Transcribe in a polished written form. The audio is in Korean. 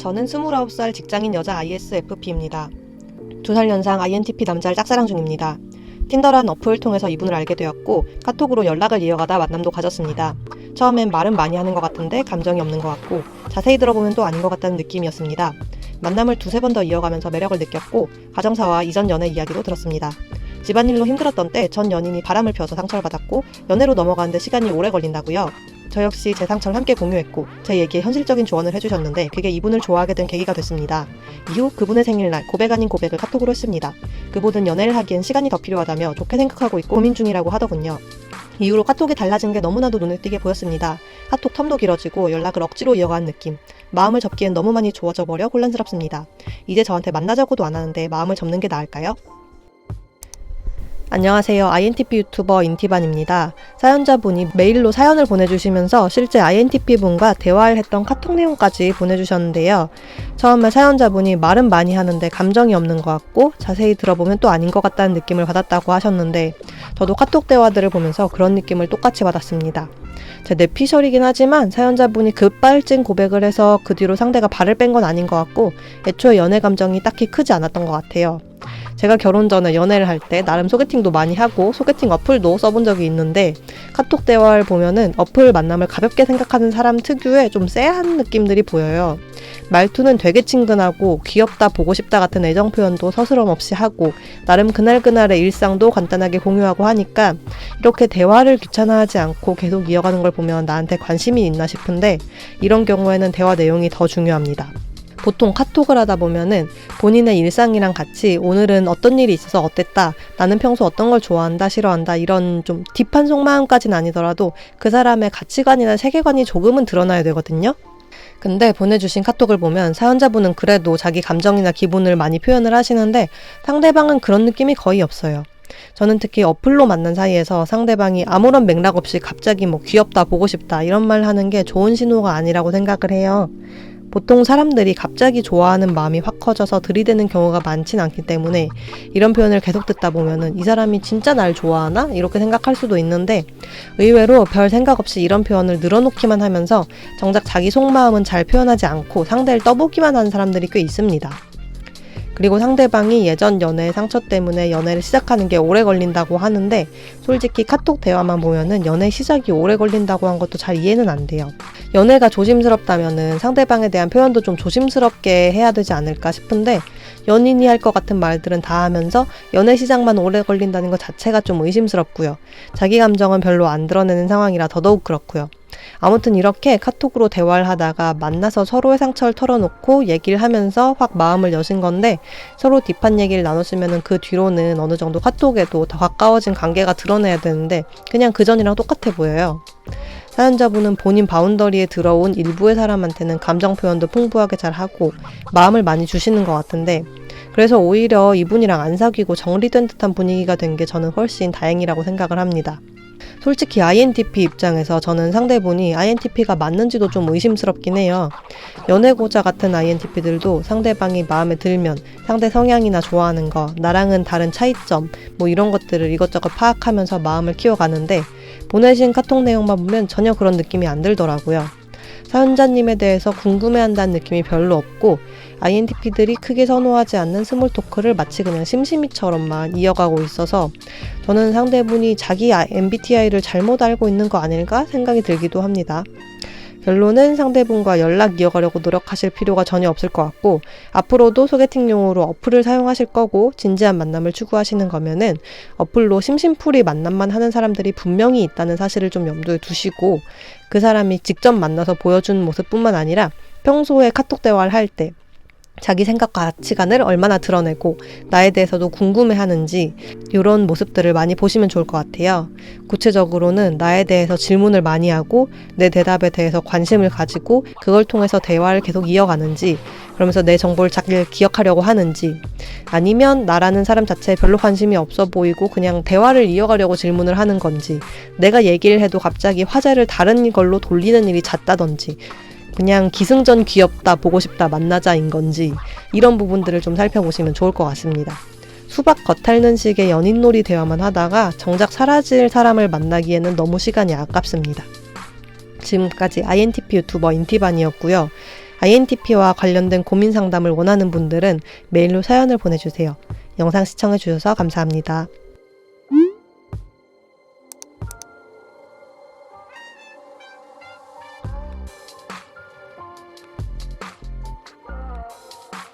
저는 29살 직장인 여자 ISFP입니다. 2살 연상 INTP 남자를 짝사랑 중입니다. 틴더란 어플을 통해서 이분을 알게 되었고 카톡으로 연락을 이어가다 만남도 가졌습니다. 처음엔 말은 많이 하는 것 같은데 감정이 없는 것 같고 자세히 들어보면 또 아닌 것 같다는 느낌이었습니다. 만남을 2-3번 더 이어가면서 매력을 느꼈고 가정사와 이전 연애 이야기도 들었습니다. 집안일로 힘들었던 때 전 연인이 바람을 피워서 상처를 받았고 연애로 넘어가는데 시간이 오래 걸린다고요. 저 역시 제 상처를 함께 공유했고 제 얘기에 현실적인 조언을 해주셨는데 그게 이분을 좋아하게 된 계기가 됐습니다. 이후 그분의 생일날 고백 아닌 고백을 카톡으로 했습니다. 그분은 연애를 하기엔 시간이 더 필요하다며 좋게 생각하고 있고 고민 중이라고 하더군요. 이후로 카톡이 달라진 게 너무나도 눈에 띄게 보였습니다. 카톡 텀도 길어지고 연락을 억지로 이어가는 느낌. 마음을 접기엔 너무 많이 좋아져 버려 혼란스럽습니다. 이제 저한테 만나자고도 안 하는데 마음을 접는 게 나을까요? 안녕하세요. INTP 유튜버 인티반입니다. 사연자분이 메일로 사연을 보내주시면서 실제 INTP분과 대화를 했던 카톡 내용까지 보내주셨는데요. 처음에 사연자분이 말은 많이 하는데 감정이 없는 것 같고 자세히 들어보면 또 아닌 것 같다는 느낌을 받았다고 하셨는데 저도 카톡 대화들을 보면서 그런 느낌을 똑같이 받았습니다. 제 뇌피셜이긴 하지만 사연자분이 급발진 고백을 해서 그 뒤로 상대가 발을 뺀 건 아닌 것 같고 애초에 연애 감정이 딱히 크지 않았던 것 같아요. 제가 결혼 전에 연애를 할 때 나름 소개팅도 많이 하고 소개팅 어플도 써본 적이 있는데 카톡 대화를 보면은 어플 만남을 가볍게 생각하는 사람 특유의 좀 쎄한 느낌들이 보여요. 말투는 되게 친근하고 귀엽다 보고 싶다 같은 애정 표현도 서스럼 없이 하고 나름 그날그날의 일상도 간단하게 공유하고 하니까 이렇게 대화를 귀찮아하지 않고 계속 이어가는 걸 보면 나한테 관심이 있나 싶은데 이런 경우에는 대화 내용이 더 중요합니다. 보통 카톡을 하다 보면은 본인의 일상이랑 같이 오늘은 어떤 일이 있어서 어땠다, 나는 평소 어떤 걸 좋아한다, 싫어한다 이런 좀 딥한 속마음까지는 아니더라도 그 사람의 가치관이나 세계관이 조금은 드러나야 되거든요. 근데 보내주신 카톡을 보면 사연자분은 그래도 자기 감정이나 기분을 많이 표현을 하시는데 상대방은 그런 느낌이 거의 없어요. 저는 특히 어플로 만난 사이에서 상대방이 아무런 맥락 없이 갑자기 뭐 귀엽다, 보고 싶다 이런 말 하는 게 좋은 신호가 아니라고 생각을 해요. 보통 사람들이 갑자기 좋아하는 마음이 확 커져서 들이대는 경우가 많진 않기 때문에 이런 표현을 계속 듣다 보면은 이 사람이 진짜 날 좋아하나? 이렇게 생각할 수도 있는데 의외로 별 생각 없이 이런 표현을 늘어놓기만 하면서 정작 자기 속마음은 잘 표현하지 않고 상대를 떠보기만 하는 사람들이 꽤 있습니다. 그리고 상대방이 예전 연애의 상처 때문에 연애를 시작하는 게 오래 걸린다고 하는데 솔직히 카톡 대화만 보면은 연애 시작이 오래 걸린다고 한 것도 잘 이해는 안 돼요. 연애가 조심스럽다면은 상대방에 대한 표현도 좀 조심스럽게 해야 되지 않을까 싶은데 연인이 할 것 같은 말들은 다 하면서 연애 시작만 오래 걸린다는 것 자체가 좀 의심스럽고요. 자기 감정은 별로 안 드러내는 상황이라 더더욱 그렇고요. 아무튼 이렇게 카톡으로 대화를 하다가 만나서 서로의 상처를 털어놓고 얘기를 하면서 확 마음을 여신 건데 서로 딥한 얘기를 나눴으면 그 뒤로는 어느 정도 카톡에도 더 가까워진 관계가 드러내야 되는데 그냥 그전이랑 똑같아 보여요. 사연자분은 본인 바운더리에 들어온 일부의 사람한테는 감정 표현도 풍부하게 잘 하고 마음을 많이 주시는 것 같은데 그래서 오히려 이분이랑 안 사귀고 정리된 듯한 분위기가 된 게 저는 훨씬 다행이라고 생각을 합니다. 솔직히 INTP 입장에서 저는 상대분이 INTP가 맞는지도 좀 의심스럽긴 해요. 연애고자 같은 INTP들도 상대방이 마음에 들면 상대 성향이나 좋아하는 거, 나랑은 다른 차이점 뭐 이런 것들을 이것저것 파악하면서 마음을 키워가는데 보내신 카톡 내용만 보면 전혀 그런 느낌이 안 들더라고요. 사연자님에 대해서 궁금해한다는 느낌이 별로 없고 INTP들이 크게 선호하지 않는 스몰 토크를 마치 그냥 심심이처럼만 이어가고 있어서 저는 상대분이 자기 MBTI를 잘못 알고 있는 거 아닐까 생각이 들기도 합니다. 결론은 상대분과 연락 이어가려고 노력하실 필요가 전혀 없을 것 같고 앞으로도 소개팅용으로 어플을 사용하실 거고 진지한 만남을 추구하시는 거면은 어플로 심심풀이 만남만 하는 사람들이 분명히 있다는 사실을 좀 염두에 두시고 그 사람이 직접 만나서 보여준 모습뿐만 아니라 평소에 카톡 대화를 할 때 자기 생각과 가치관을 얼마나 드러내고 나에 대해서도 궁금해하는지 이런 모습들을 많이 보시면 좋을 것 같아요. 구체적으로는 나에 대해서 질문을 많이 하고 내 대답에 대해서 관심을 가지고 그걸 통해서 대화를 계속 이어가는지 그러면서 내 정보를 잘 기억하려고 하는지 아니면 나라는 사람 자체에 별로 관심이 없어 보이고 그냥 대화를 이어가려고 질문을 하는 건지 내가 얘기를 해도 갑자기 화제를 다른 걸로 돌리는 일이 잦다든지 그냥 기승전 귀엽다, 보고 싶다, 만나자인 건지 이런 부분들을 좀 살펴보시면 좋을 것 같습니다. 수박 겉핥는 식의 연인놀이 대화만 하다가 정작 사라질 사람을 만나기에는 너무 시간이 아깝습니다. 지금까지 INTP 유튜버 인티반이었고요. INTP와 관련된 고민 상담을 원하는 분들은 메일로 사연을 보내주세요. 영상 시청해주셔서 감사합니다.